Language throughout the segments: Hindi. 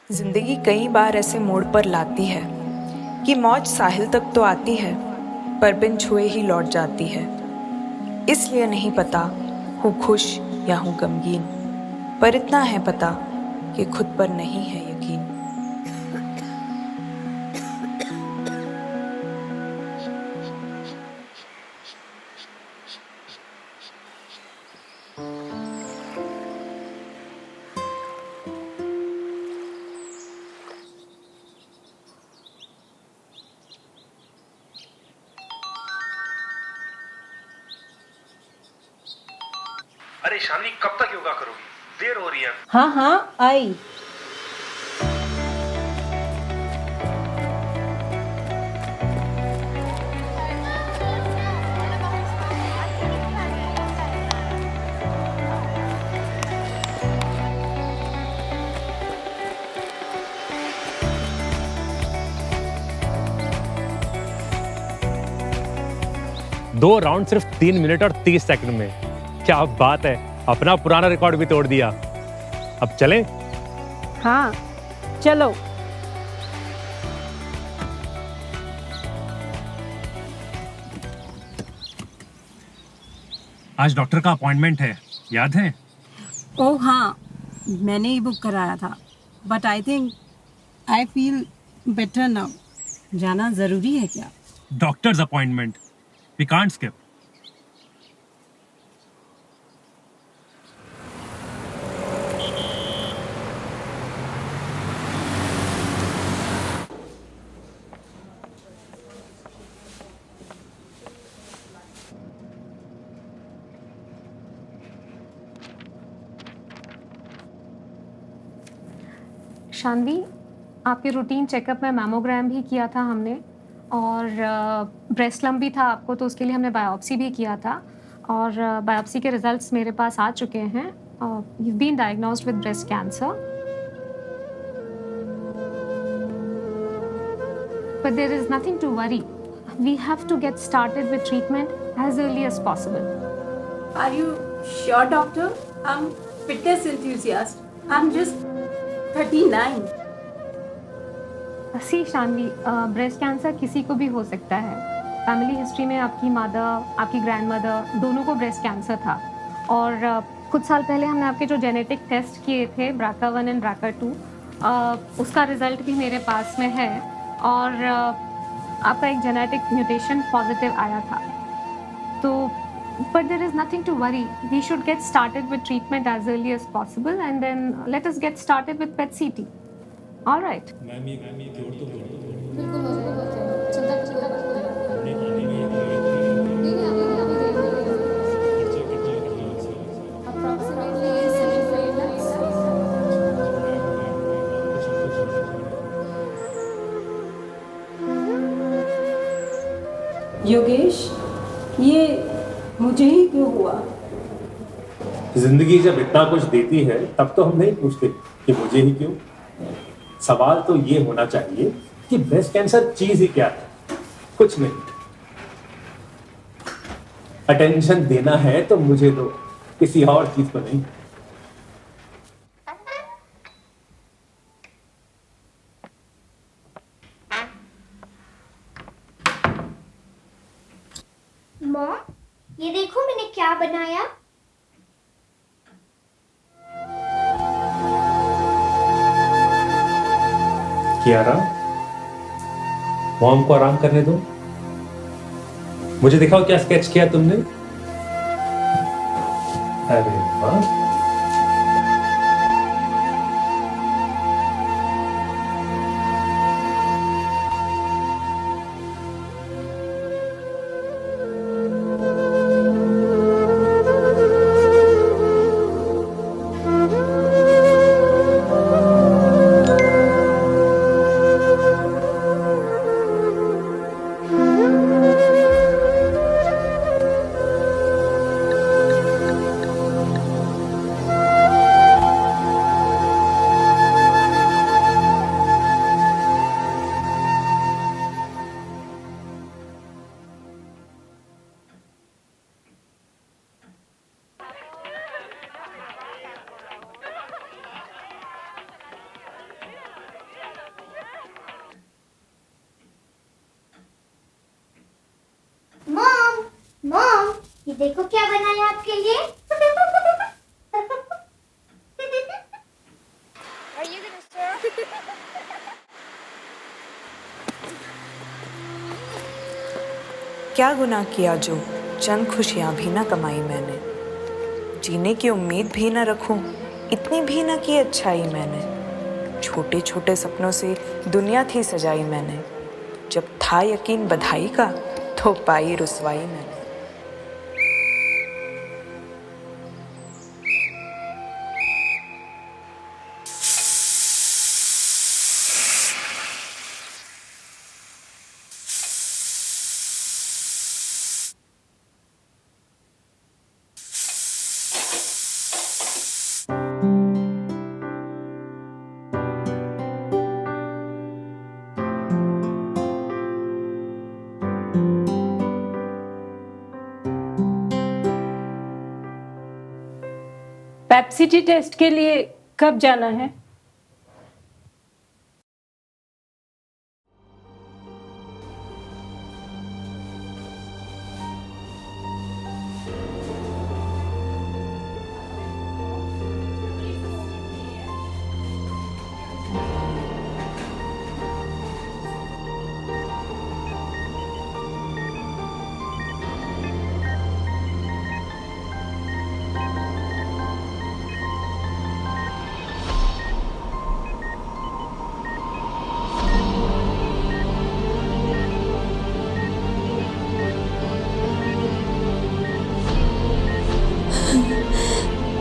जिंदगी कई बार ऐसे मोड़ पर लाती है कि मौज साहिल तक तो आती है, पर बिन छुए ही लौट जाती है। इसलिए नहीं पता हूँ खुश या हूँ गमगीन, पर इतना है पता कि खुद पर नहीं है यकीन। अरे शालिनी, कब तक योगा करोगी? देर हो रही है। हाँ हाँ आई। दो राउंड सिर्फ 3 मिनट और 30 सेकंड में। क्या बात है, अपना पुराना रिकॉर्ड भी तोड़ दिया। अब चलें? हाँ चलो। आज डॉक्टर का अपॉइंटमेंट है, याद है? ओह हाँ, मैंने ही बुक कराया था, but I think I feel better now. जाना जरूरी है क्या? Doctor's appointment, we can't skip. Shanvi, आपके रूटीन चेकअप में मैमोग्राम भी किया था हमने, और ब्रेस्ट लम्प भी था आपको, तो उसके लिए हमने बायोप्सी भी किया था, और बायोप्सी के रिजल्ट्स मेरे पास आ चुके हैं। you've been diagnosed with breast cancer, but there is nothing to worry. We have to get started with treatment as early as possible. Are you sure, doctor? I'm fitness enthusiast. I'm just 39. See Shanvi, breast cancer किसी को भी हो सकता है। फैमिली हिस्ट्री में आपकी मदर, आपकी ग्रैंड मदर दोनों को ब्रेस्ट कैंसर था, और कुछ साल पहले हमने आपके जो जेनेटिक टेस्ट किए थे, BRCA1 एंड BRCA2, उसका रिजल्ट भी मेरे पास में है, और आपका एक जेनेटिक म्यूटेशन पॉजिटिव आया था। तो but there is nothing to worry. We should get started with treatment as early as possible, and then let us get started with PET CT. All right. Yogesh, ये मुझे ही क्यों हुआ? जिंदगी जब इतना कुछ देती है तब तो हम नहीं पूछते कि मुझे ही क्यों। सवाल तो ये होना चाहिए कि ब्रेस्ट कैंसर चीज ही क्या है। कुछ नहीं, अटेंशन देना है तो मुझे दो, किसी और चीज को नहीं। मॉम, ये देखो मैंने क्या बनाया। कियारा, मॉम को आराम करने दो। मुझे दिखाओ क्या स्केच किया तुमने। अरे वाह, ये देखो क्या बनाया आपके लिए। Are you gonna serve? क्या गुनाह किया जो चंद खुशियाँ भी ना कमाई मैंने, जीने की उम्मीद भी ना रखूं, इतनी भी ना की अच्छाई मैंने। छोटे छोटे सपनों से दुनिया थी सजाई मैंने, जब था यकीन बधाई का तो पाई रुसवाई मैंने। पेप्सिटी टेस्ट के लिए कब जाना है?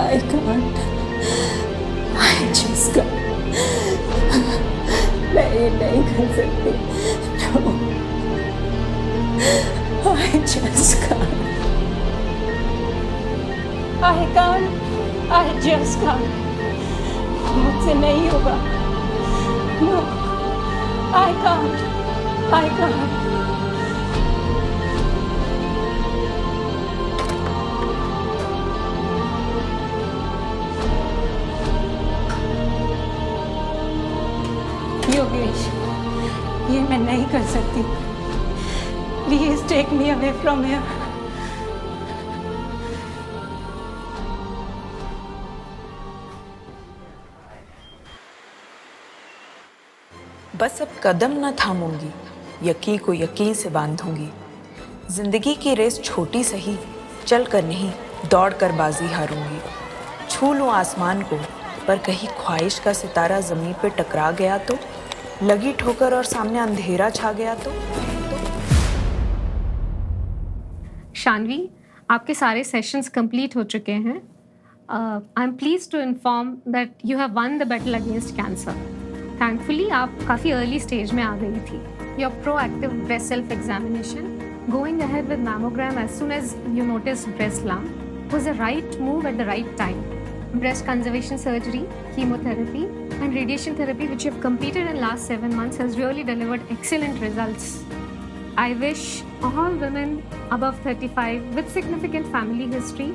I can't. I just can't. मैं ये नहीं कर सकती. No. I just can't. I can't. I just can't. मुझसे नहीं होगा. No. I can't. I can't. Yogesh, ये मैं नहीं कर सकती. Please take me away from here. बस अब कदम न थामूंगी, यकीन को यकीन से बांधूंगी। जिंदगी की रेस छोटी सही, चल कर नहीं दौड़ कर बाजी हारूंगी। छू लूं आसमान को, पर कहीं ख्वाहिश का सितारा जमीन पे टकरा गया तो, लगी ठोकर और सामने अंधेरा छा गया तो। शानवी, आपके सारे सेशंस कंप्लीट हो चुके हैं. I am pleased to inform that you have won the battle against cancer. Thankfully आप काफ़ी अर्ली स्टेज में आ गई थी. Your proactive breast self examination, going ahead with mammogram as soon as you notice breast lump was the right move at the right time. Breast conservation surgery, chemotherapy and radiation therapy which you have completed in last 7 months has really delivered excellent results. I wish all women above 35 with significant family history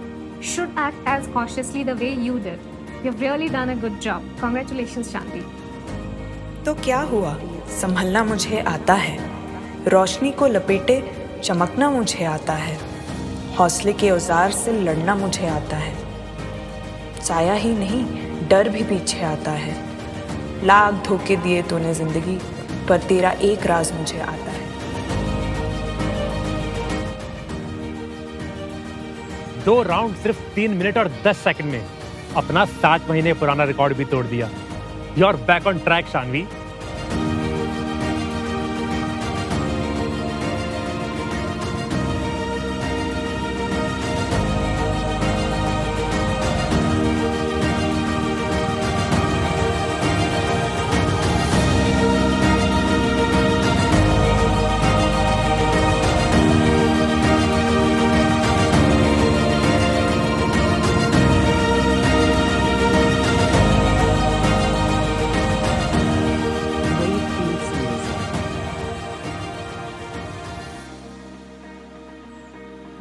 should act as cautiously the way you did. You've really done a good job. Congratulations, Shanti. तो क्या हुआ, संभलना मुझे आता है, रोशनी को लपेटे चमकना मुझे आता है, हौसले के औजार से लड़ना मुझे आता है। साया ही नहीं डर भी पीछे आता है। लाख धोखे दिए तूने जिंदगी, पर तेरा एक राज मुझे आता है। 2 राउंड सिर्फ 3 मिनट और 10 सेकंड में अपना 7 महीने पुराना रिकॉर्ड भी तोड़ दिया। You are back on track Shanvi.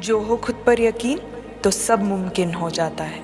जो हो खुद पर यकीन तो सब मुमकिन हो जाता है।